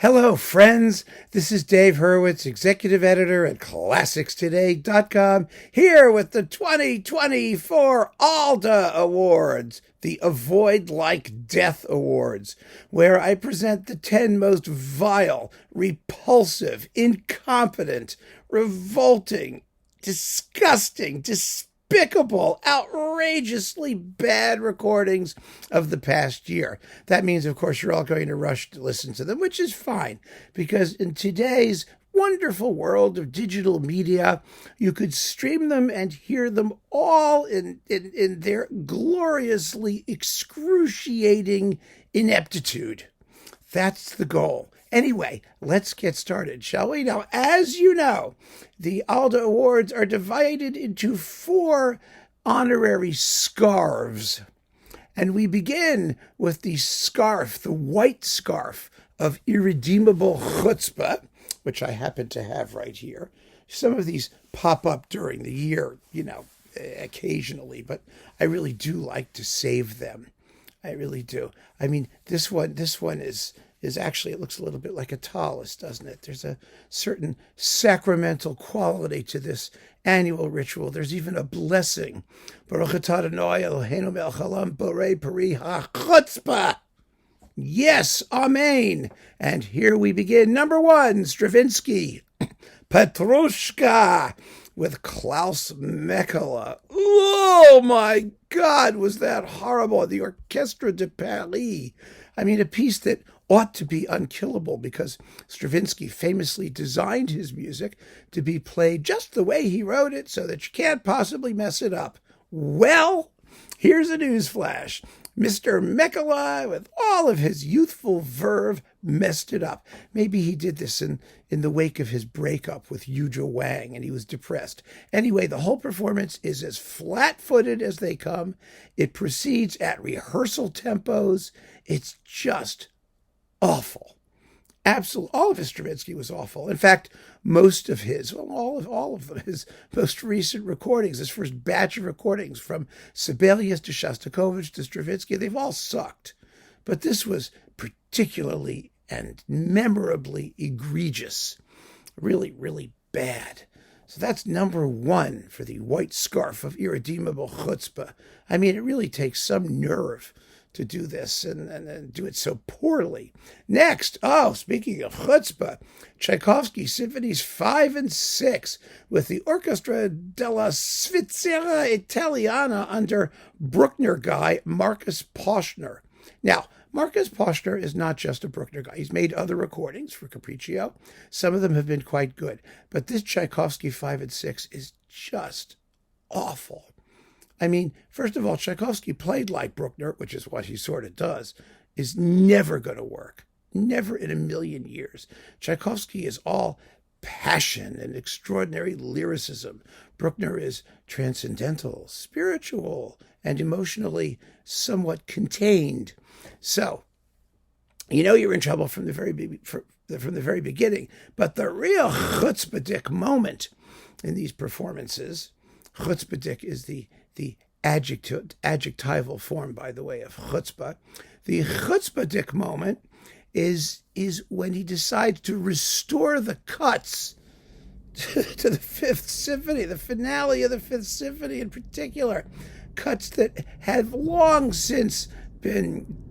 Hello, friends. This is Dave Hurwitz, executive editor at ClassicsToday.com, here with the 2024 ALDA Awards, the Avoid Like Death Awards, where I present the 10 most vile, repulsive, incompetent, revolting, disgusting, despicable, outrageously bad recordings of the past year. That means, of course, you're all going to rush to listen to them, which is fine, because in today's wonderful world of digital media, you could stream them and hear them all in their gloriously excruciating ineptitude. That's the goal. Anyway, let's get started, shall we? Now, as you know, the ALDA Awards are divided into 4 honorary scarves. And we begin with the scarf, the white scarf of Irredeemable Chutzpah, which I happen to have right here. Some of these pop up during the year, occasionally, but I really do like to save them. I really do. I mean, this one is actually, it looks a little bit like a tallis, doesn't it? There's a certain sacramental quality to this annual ritual. There's even a blessing. Baruch atah Adonai Eloheinu melech haolam borei peri ha-chutzpah. Yes, amen. And here we begin. Number 1, Stravinsky, Petrushka, with Klaus Mäkelä. Oh my God, was that horrible. The Orchestre de Paris. I mean, a piece that ought to be unkillable because Stravinsky famously designed his music to be played just the way he wrote it so that you can't possibly mess it up. Well, here's a newsflash. Mr. Mäkelä, with all of his youthful verve, messed it up. Maybe he did this in the wake of his breakup with Yuja Wang, and he was depressed. Anyway, the whole performance is as flat-footed as they come. It proceeds at rehearsal tempos. It's just awful. Absolutely. All of his Stravinsky was awful. In fact, most of his, all of them, his most recent recordings, his first batch of recordings from Sibelius to Shostakovich to Stravinsky, they've all sucked. But this was particularly and memorably egregious. Really, really bad. So that's number 1 for the white scarf of Irredeemable Chutzpah. I mean, it really takes some nerve to do this and do it so poorly. Next, speaking of chutzpah, Tchaikovsky Symphonies 5 and 6 with the Orchestra Della Svizzera Italiana under Bruckner guy Markus Poschner. Now, Markus Poschner is not just a Bruckner guy. He's made other recordings for Capriccio. Some of them have been quite good. But this Tchaikovsky 5 and 6 is just awful. I mean, first of all, Tchaikovsky played like Bruckner, which is what he sort of does, is never going to work. Never in a million years. Tchaikovsky is all passion and extraordinary lyricism. Bruckner is transcendental, spiritual, and emotionally somewhat contained. So, you're in trouble from the very beginning. But the real chutzpahdik moment in these performances, chutzpahdik is the adjectival form, by the way, of chutzpah. The chutzpahdik moment is when he decides to restore the cuts to the 5th Symphony, the finale of the 5th Symphony in particular. Cuts that had long since been,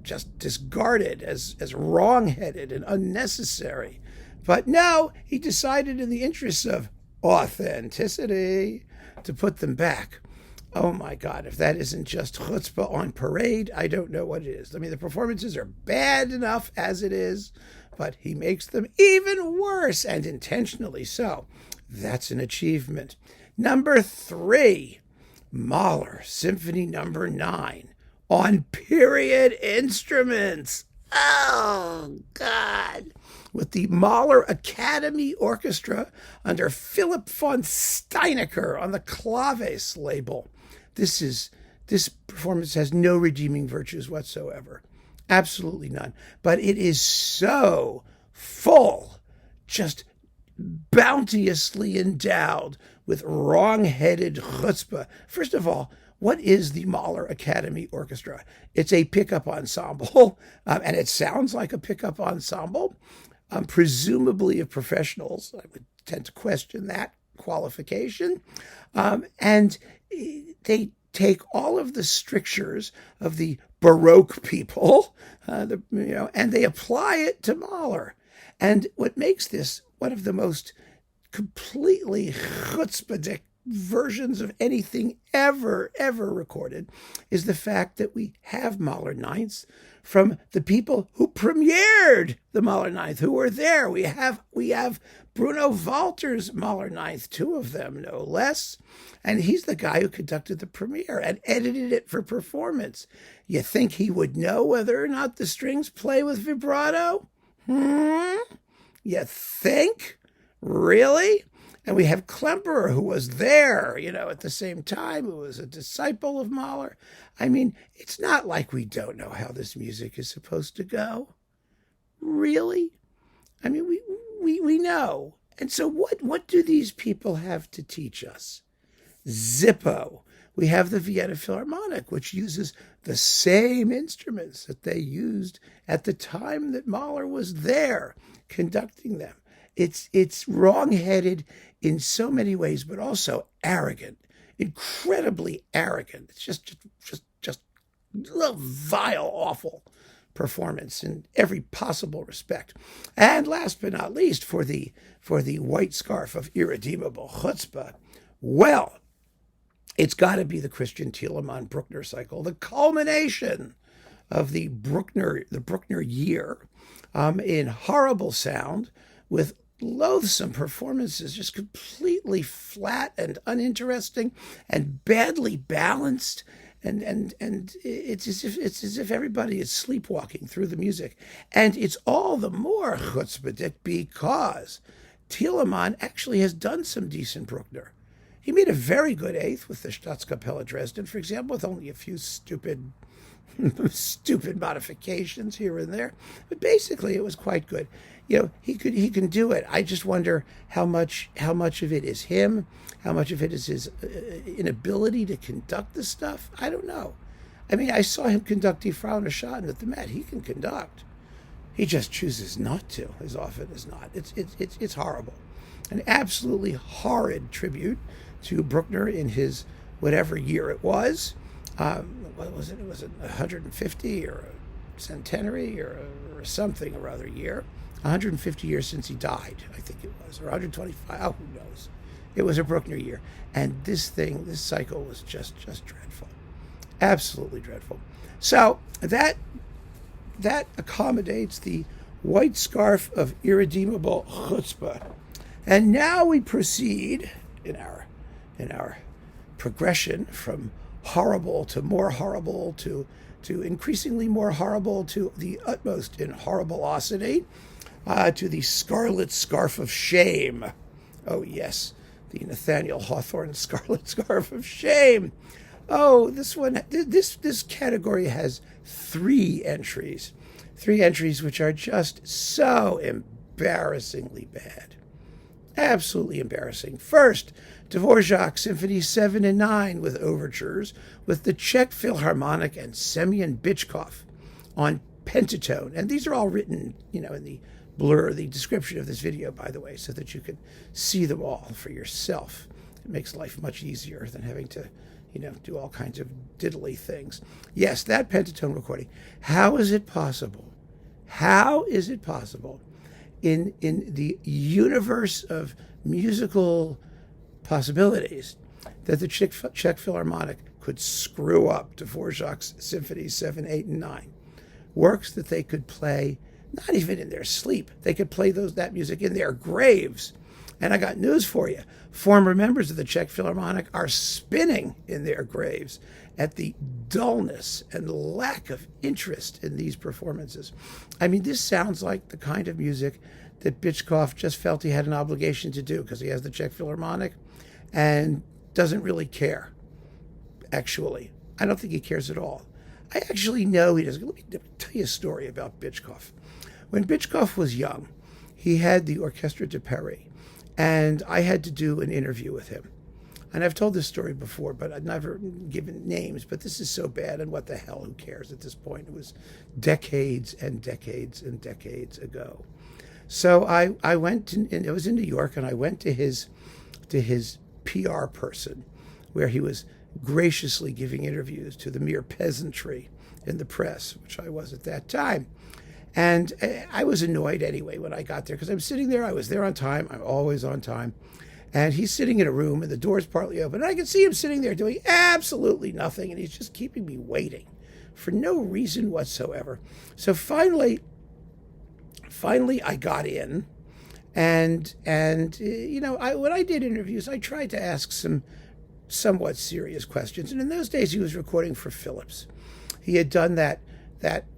just discarded as wrong-headed and unnecessary. But no, he decided in the interests of authenticity to put them back. Oh my God, if that isn't just chutzpah on parade, I don't know what it is. I mean, the performances are bad enough as it is, but he makes them even worse, and intentionally so. That's an achievement. Number 3, Mahler, Symphony number 9, on period instruments. Oh, God. With the Mahler Academy Orchestra under Philipp von Steinaecker on the Claves label. This performance has no redeeming virtues whatsoever. Absolutely none. But it is so full, just bounteously endowed with wrong-headed chutzpah. First of all, what is the Mahler Academy Orchestra? It's a pickup ensemble, and it sounds like a pickup ensemble, presumably of professionals. I would tend to question that qualification. And they take all of the strictures of the Baroque people, and they apply it to Mahler. And what makes this one of the most completely chutzpah versions of anything ever recorded is the fact that we have Mahler Ninths from the people who premiered the Mahler Ninth, who were there. We have Bruno Walter's Mahler Ninth, 2 of them, no less. And he's the guy who conducted the premiere and edited it for performance. You think he would know whether or not the strings play with vibrato? You think? Really? And we have Klemperer, who was there, at the same time, who was a disciple of Mahler. I mean, it's not like we don't know how this music is supposed to go. Really? I mean, we know. And so what do these people have to teach us? Zippo. We have the Vienna Philharmonic, which uses the same instruments that they used at the time that Mahler was there conducting them. It's wrong-headed in so many ways, but also arrogant, incredibly arrogant. It's just a vile, awful performance in every possible respect. And last but not least, for the white scarf of irredeemable chutzpah, well, it's got to be the Christian Thielemann Bruckner cycle, the culmination of the Bruckner year, in horrible sound with loathsome performances, just completely flat and uninteresting and badly balanced, and it's as if everybody is sleepwalking through the music. And it's all the more chutzpah because Thielemann actually has done some decent Bruckner. He made a very good eighth with the Staatskapelle Dresden, for example, with only a few stupid modifications here and there, but basically it was quite good. He can do it. I just wonder how much of it is him, how much of it is his inability to conduct the stuff. I don't know. I mean, I saw him conduct Die Frau Schaden at the Met. He can conduct. He just chooses not to as often as not. It's horrible, an absolutely horrid tribute to Bruckner in his whatever year it was. What was it? Was it 150 or a centenary or something or other year? 150 years since he died, I think it was, or 125. Oh, who knows? It was a Bruckner year, and this cycle was just dreadful, absolutely dreadful. So that accommodates the white scarf of irredeemable chutzpah, and now we proceed in our progression from horrible to more horrible to increasingly more horrible to the utmost in horribilosity, to the scarlet scarf of shame. Oh yes, the Nathaniel Hawthorne scarlet scarf of shame. Oh, this category has 3 entries which are just so embarrassingly bad. Absolutely embarrassing. First, Dvorak Symphony 7 and 9 with overtures with the Czech Philharmonic and Semyon Bychkov on pentatone. And these are all written, in the the description of this video, by the way, so that you can see them all for yourself. It makes life much easier than having to, do all kinds of diddly things. Yes, that pentatone recording. How is it possible? How is it possible in the universe of musical possibilities that the Czech Philharmonic could screw up Dvorak's Symphonies 7, 8, and 9? Works that they could play not even in their sleep. They could play that music in their graves. And I got news for you. Former members of the Czech Philharmonic are spinning in their graves at the dullness and lack of interest in these performances. I mean, this sounds like the kind of music that Bychkov just felt he had an obligation to do because he has the Czech Philharmonic and doesn't really care, actually. I don't think he cares at all. I actually know he doesn't. Let me tell you a story about Bychkov. When Bychkov was young, he had the Orchestre de Paris, and I had to do an interview with him. And I've told this story before, but I've never given names. But this is so bad, and what the hell? Who cares at this point? It was decades and decades and decades ago. So I went to, and it was in New York, and I went to his PR person, where he was graciously giving interviews to the mere peasantry in the press, which I was at that time. And I was annoyed anyway when I got there, because I'm sitting there. I was there on time. I'm always on time. And he's sitting in a room, and the door's partly open. And I can see him sitting there doing absolutely nothing, and he's just keeping me waiting for no reason whatsoever. So finally I got in, and when I did interviews, I tried to ask some somewhat serious questions. And in those days, he was recording for Phillips. He had done that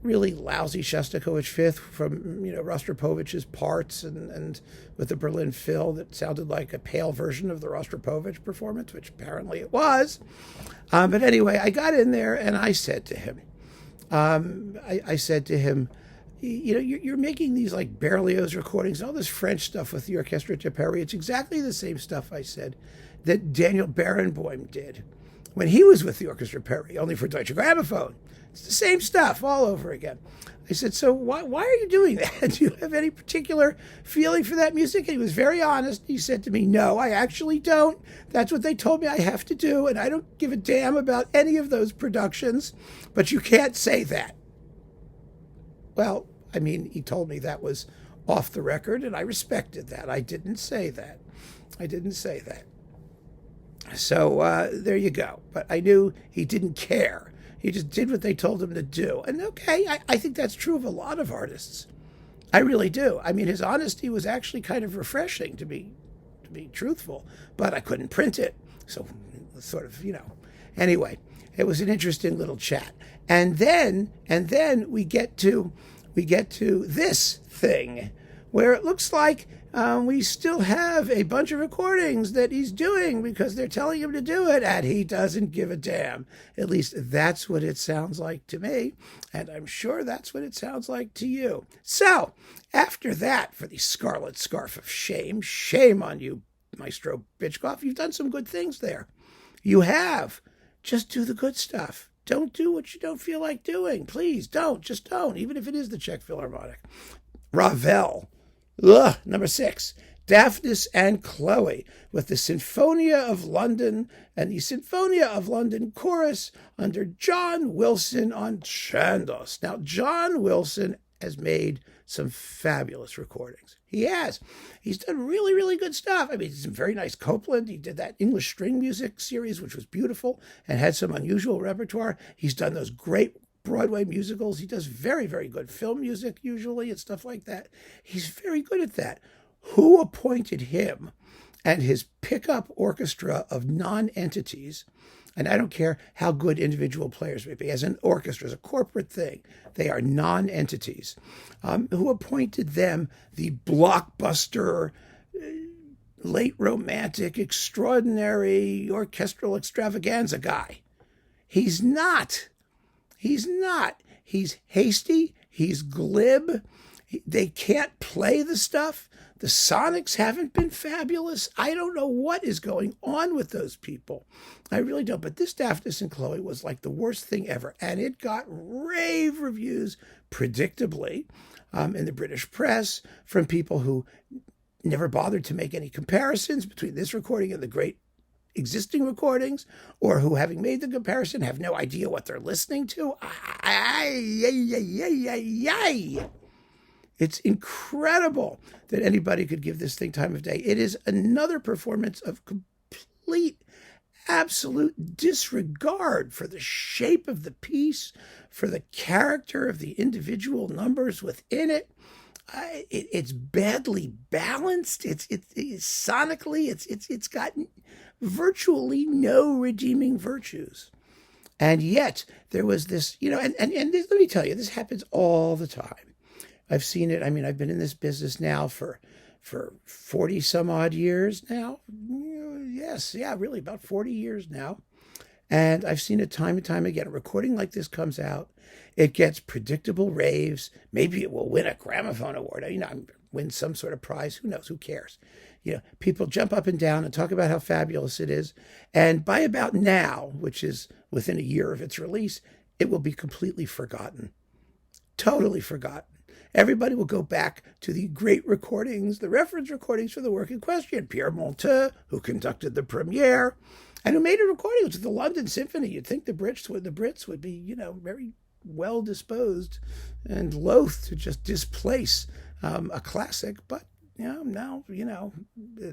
really lousy Shostakovich Fifth from Rostropovich's parts, and with the Berlin Phil that sounded like a pale version of the Rostropovich performance, which apparently it was. But anyway, I got in there and I said to him, you're making these like Berlioz recordings, all this French stuff with the Orchestre de Paris. It's exactly the same stuff, I said, that Daniel Barenboim did when he was with the Orchestra de Paris, only for Deutsche Grammophon. It's the same stuff all over again. I said, so why are you doing that? Do you have any particular feeling for that music? And he was very honest. He said to me, no, I actually don't. That's what they told me I have to do, and I don't give a damn about any of those productions, but you can't say that. Well, I mean, he told me that was off the record, and I respected that. I didn't say that. So there you go. But I knew he didn't care. He just did what they told him to do. And okay, I think that's true of a lot of artists. I really do. I mean, his honesty was actually kind of refreshing, to be truthful. But I couldn't print it. So sort of, Anyway, it was an interesting little chat. And then we get to this thing, where it looks like we still have a bunch of recordings that he's doing because they're telling him to do it, and he doesn't give a damn. At least that's what it sounds like to me, and I'm sure that's what it sounds like to you. So, after that, for the scarlet scarf of shame on you, Maestro Bitchkoff, you've done some good things there. You have. Just do the good stuff. Don't do what you don't feel like doing. Please don't. Just don't, even if it is the Czech Philharmonic. Ravel. Number 6, Daphnis and Chloe, with the Sinfonia of London and the Sinfonia of London chorus under John Wilson on Chandos. Now, John Wilson has made some fabulous recordings. He has. He's done really, really good stuff. I mean, some very nice Copland. He did that English string music series, which was beautiful and had some unusual repertoire. He's done those great Broadway musicals. He does very, very good film music usually and stuff like that. He's very good at that. Who appointed him and his pickup orchestra of non-entities? And I don't care how good individual players may be. As an orchestra, as a corporate thing, they are non-entities. Who appointed them the blockbuster, late romantic, extraordinary orchestral extravaganza guy? He's not. He's hasty. He's glib. They can't play the stuff. The sonics haven't been fabulous. I don't know what is going on with those people. I really don't. But this Daphnis and Chloe was like the worst thing ever. And it got rave reviews, predictably, in the British press from people who never bothered to make any comparisons between this recording and the great existing recordings, or who, having made the comparison, have no idea what they're listening to. It's incredible that anybody could give this thing time of day. It is another performance of complete, absolute disregard for the shape of the piece, for the character of the individual numbers within it. It's badly balanced. It's sonically, it's got virtually no redeeming virtues. And yet there was this, and this, let me tell you, this happens all the time. I've seen it. I mean, I've been in this business now for 40 some odd years now. Yes, yeah, really about 40 years now. And I've seen it time and time again. A recording like this comes out, it gets predictable raves. Maybe it will win a gramophone award, win some sort of prize. Who knows? Who cares? People jump up and down and talk about how fabulous it is. And by about now, which is within a year of its release, it will be completely forgotten. Totally forgotten. Everybody will go back to the great recordings, the reference recordings for the work in question. Pierre Monteux, who conducted the premiere, and who made a recording to the London Symphony. You'd think the Brits would be, very well disposed and loath to just displace a classic, but now,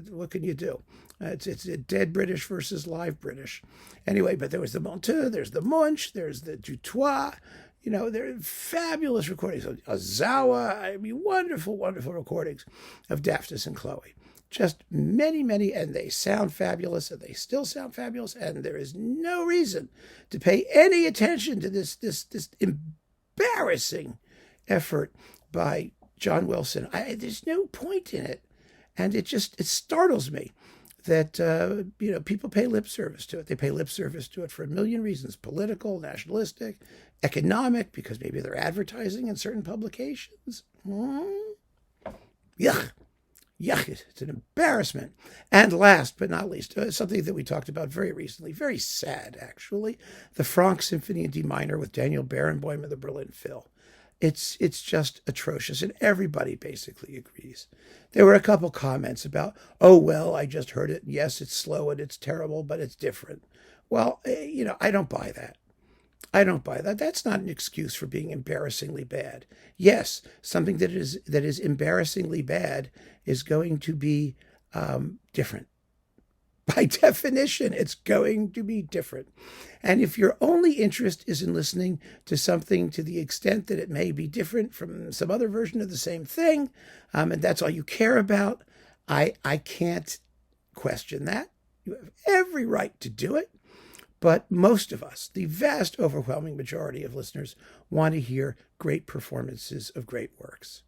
what can you do? It's dead British versus live British. Anyway, but there was the Monteux, there's the Munch, there's the Dutoit. They're fabulous recordings of Ozawa. Wonderful, wonderful recordings of Daphnis and Chloe. Just many, many, and they sound fabulous, and they still sound fabulous, and there is no reason to pay any attention to this embarrassing effort by John Wilson. There's no point in it, and it startles me that people pay lip service to it. They pay lip service to it for a million reasons: political, nationalistic, economic, because maybe they're advertising in certain publications. Yuck. Yuck, it's an embarrassment. And last but not least, something that we talked about very recently, very sad actually, the Franck Symphony in D minor with Daniel Barenboim and the Berlin Phil. It's just atrocious, and everybody basically agrees. There were a couple comments about, oh, well, I just heard it. Yes, it's slow and it's terrible, but it's different. Well, I don't buy that. I don't buy that. That's not an excuse for being embarrassingly bad. Yes, something that is embarrassingly bad is going to be different. By definition, it's going to be different. And if your only interest is in listening to something to the extent that it may be different from some other version of the same thing, and that's all you care about, I can't question that. You have every right to do it. But most of us, the vast overwhelming majority of listeners, want to hear great performances of great works,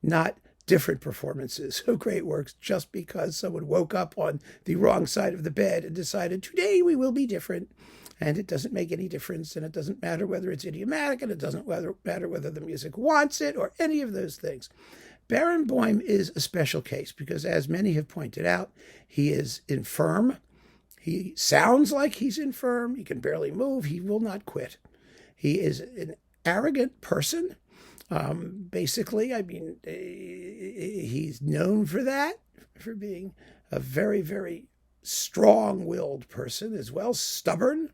not different performances of great works just because someone woke up on the wrong side of the bed and decided, today we will be different. And it doesn't make any difference, and it doesn't matter whether it's idiomatic, and it doesn't matter whether the music wants it or any of those things. Barenboim is a special case because, as many have pointed out, he is infirm. He sounds like he's infirm. He can barely move. He will not quit. He is an arrogant person. Basically, he's known for that, for being a very, very strong-willed person as well, stubborn.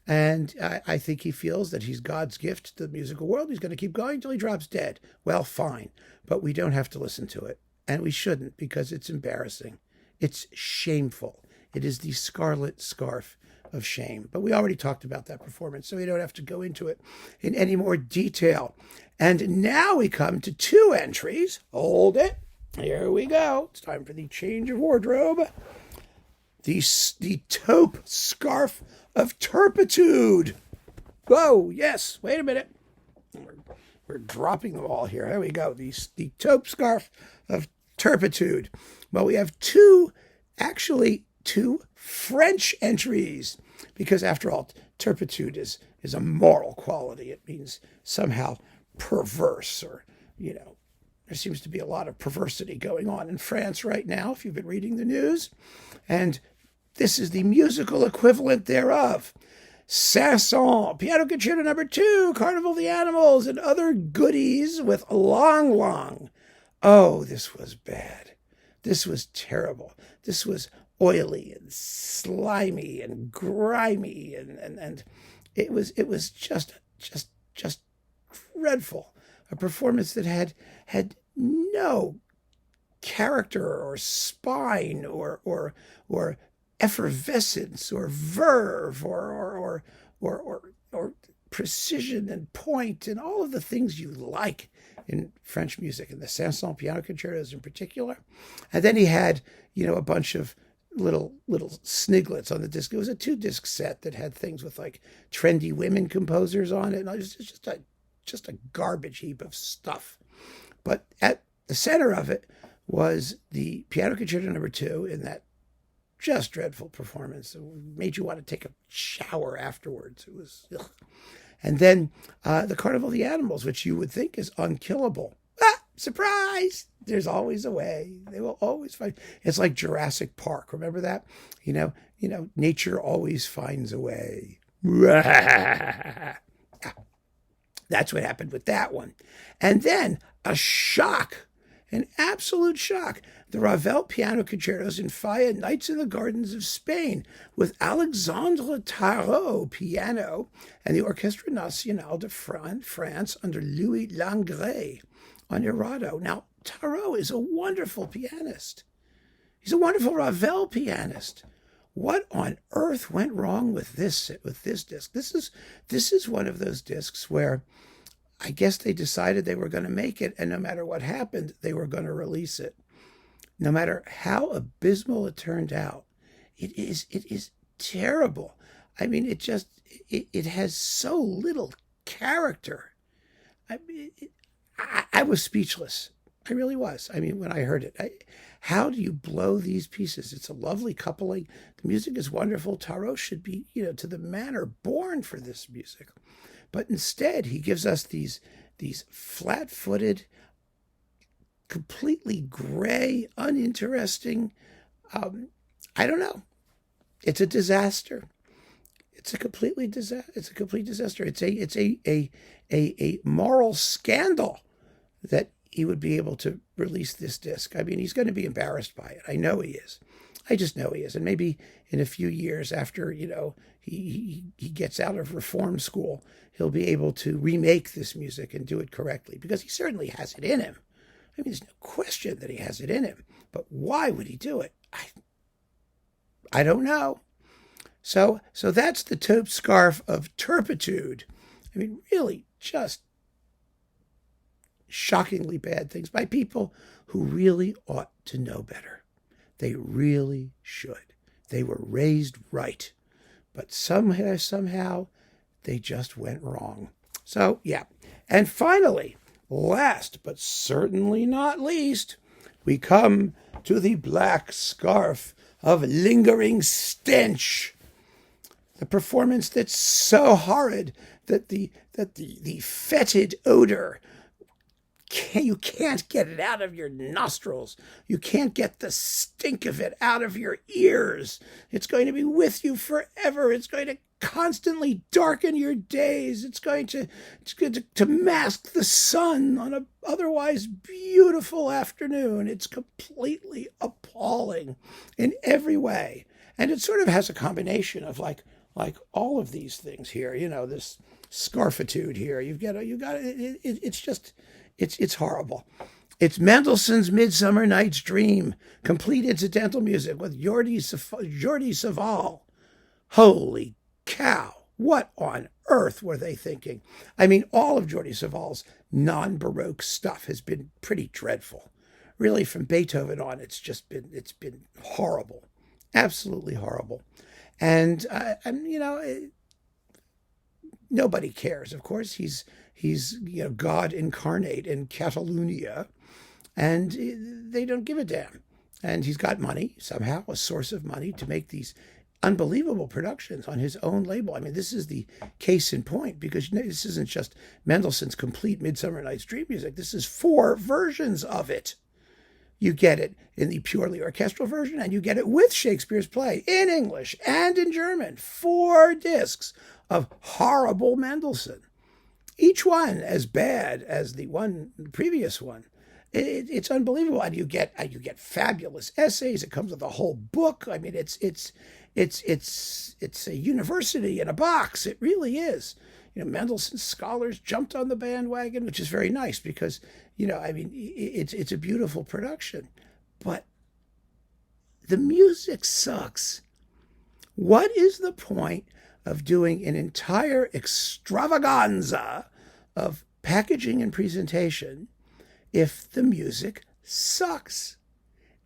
And I think he feels that he's God's gift to the musical world. He's going to keep going till he drops dead. Well, fine. But we don't have to listen to it. And we shouldn't, because it's embarrassing. It's shameful. It is the scarlet scarf of shame. But we already talked about that performance, so we don't have to go into it in any more detail. And now we come to two entries. Hold it. Here we go. It's time for the change of wardrobe. The taupe scarf of turpitude. Whoa, yes. Wait a minute. We're dropping them all here. There we go. The taupe scarf of turpitude. Well, we have two French entries, because after all, turpitude is a moral quality. It means somehow perverse, or, there seems to be a lot of perversity going on in France right now, if you've been reading the news. And this is the musical equivalent thereof. Saint-Saëns, Piano Concerto No. 2, Carnival of the Animals, and other goodies with Lang Lang. Oh, this was bad. This was terrible. This was oily and slimy and grimy, and it was just dreadful. A performance that had no character or spine or effervescence or verve or precision and point and all of the things you like in French music, and the Saint-Saëns piano concertos in particular. And then he had, a bunch of little sniglets on the disc. It was a 2-disc set that had things with like trendy women composers on it. And it was just a garbage heap of stuff. But at the center of it was the Piano Concerto No. 2 in that just dreadful performance. It made you want to take a shower afterwards. It was, ugh. And then the Carnival of the Animals, which you would think is unkillable. Ah, surprise! There's always a way. They will always find. It's like Jurassic Park. Remember that? Nature always finds a way. That's what happened with that one. And then a shock, an absolute shock. The Ravel piano concertos in Falla Nights in the Gardens of Spain with Alexandre Tarot piano and the Orchestre Nationale de France under Louis Langret on Irado. Now, Tarot is a wonderful pianist. He's a wonderful Ravel pianist. What on earth went wrong with this disc? This is one of those discs where I guess they decided they were going to make it, and no matter what happened, they were going to release it. No matter how abysmal it turned out, it is terrible. I mean, it has so little character. I was speechless. I really was. I mean, when I heard it, how do you blow these pieces? It's a lovely coupling. The music is wonderful. Tarot should be, to the manner born for this music. But instead, he gives us these flat-footed, completely gray, uninteresting, I don't know. It's a disaster. It's a complete disaster. It's a moral scandal that he would be able to release this disc. I mean, he's going to be embarrassed by it. I know he is. I just know he is. And maybe in a few years after, he gets out of reform school, he'll be able to remake this music and do it correctly, because he certainly has it in him. I mean, there's no question that he has it in him. But why would he do it? I don't know. So that's the taupe scarf of turpitude. I mean, really just shockingly bad things by people who really ought to know better. They really should. They were raised right. But somehow they just went wrong. So, yeah. And finally, last but certainly not least, we come to the black scarf of lingering stench. The performance that's so horrid that the fetid odor, you can't get it out of your nostrils. You can't get the stink of it out of your ears. It's going to be with you forever. It's going to constantly darken your days. It's going to mask the sun on an otherwise beautiful afternoon. It's completely appalling in every way. And it sort of has a combination of like all of these things here, this scarfitude here. It's horrible. It's Mendelssohn's Midsummer Night's Dream, complete incidental music with Jordi Savall. Holy cow. What on earth were they thinking? I mean, all of Jordi Savall's non-Baroque stuff has been pretty dreadful. Really, from Beethoven on, it's been horrible. Absolutely horrible. And, nobody cares. Of course, he's God incarnate in Catalonia, and they don't give a damn. And he's got money, somehow, a source of money to make these unbelievable productions on his own label. I mean, this is the case in point, because this isn't just Mendelssohn's complete Midsummer Night's Dream music. This is 4 versions of it. You get it in the purely orchestral version, and you get it with Shakespeare's play in English and in German. 4 discs of horrible Mendelssohn. Each one as bad as the previous one. It's unbelievable. And you get fabulous essays. It comes with a whole book. I mean, it's a university in a box. It really is. Mendelssohn's scholars jumped on the bandwagon, which is very nice because, it's a beautiful production. But the music sucks. What is the point of doing an entire extravaganza of packaging and presentation if the music sucks?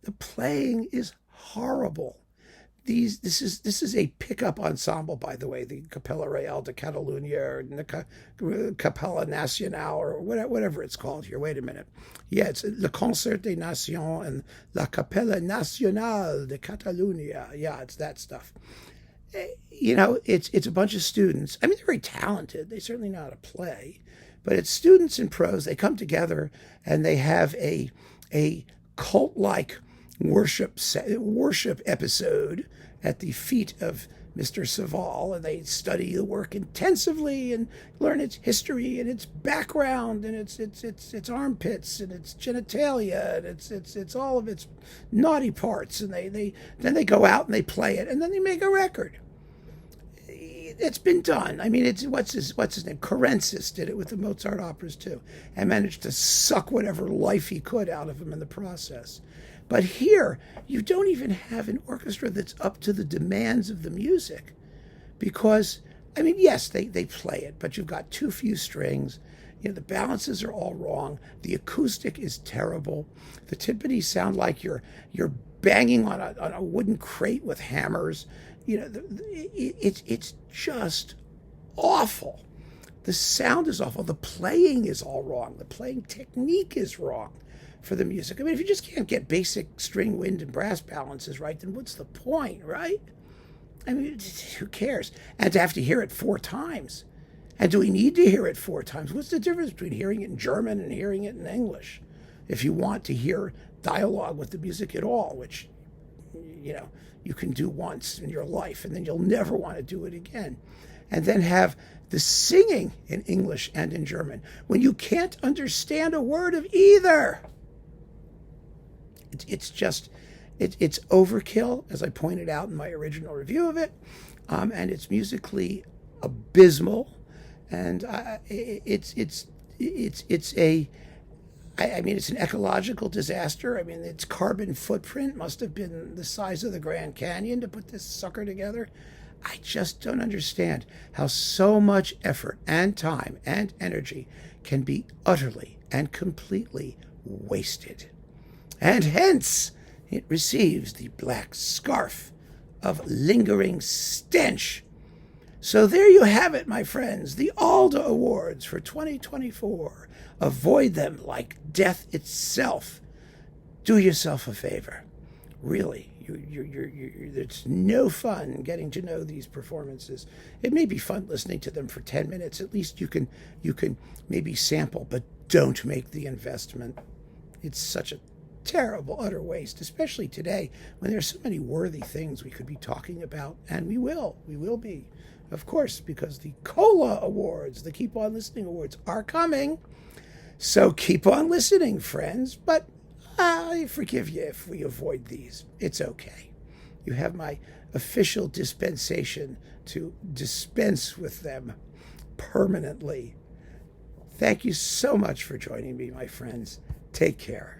The playing is horrible. this is a pickup ensemble, by the way, the Capella Real de Catalunya or the Capella Nacional or whatever it's called here. Wait a minute. Yeah, it's Le Concert des Nations and La Capella Nacional de Catalunya. Yeah, it's that stuff. It's a bunch of students. I mean, they're very talented. They certainly know how to play, but it's students in prose. They come together and they have a cult-like worship episode at the feet of Mr. Saval, and they study the work intensively and learn its history and its background and its armpits and its genitalia and it's all of its naughty parts, and then they go out and they play it and then they make a record. It's been done. I mean, it's what's his name? Kurensis did it with the Mozart operas too, and managed to suck whatever life he could out of him in the process. But here, you don't even have an orchestra that's up to the demands of the music, because, I mean, yes, they play it, but you've got too few strings. The balances are all wrong. The acoustic is terrible. The timpanis sound like you're banging on a wooden crate with hammers. It's just awful. The sound is awful. The playing is all wrong. The playing technique is wrong for the music. I mean, if you just can't get basic string, wind, and brass balances right, then what's the point, right? I mean, who cares? And to have to hear it 4 times. And do we need to hear it 4 times? What's the difference between hearing it in German and hearing it in English? If you want to hear dialogue with the music at all, which, you can do once in your life, and then you'll never want to do it again. And then have the singing in English and in German when you can't understand a word of either. It's overkill, as I pointed out in my original review of it, and it's musically abysmal, and it's an ecological disaster. I mean, its carbon footprint must have been the size of the Grand Canyon to put this sucker together. I just don't understand how so much effort and time and energy can be utterly and completely wasted. And hence, it receives the black scarf of lingering stench. So there you have it, my friends, the ALDA Awards for 2024. Avoid them like death itself. Do yourself a favor. Really, it's no fun getting to know these performances. It may be fun listening to them for 10 minutes. At least you can maybe sample, but don't make the investment. It's such a terrible, utter waste, especially today when there's so many worthy things we could be talking about, and we will be, of course, because the COLA Awards, the Keep On Listening Awards, are coming. So keep on listening, friends, but I forgive you if we avoid these. It's okay. You have my official dispensation to dispense with them permanently. Thank you so much for joining me, my friends. Take care.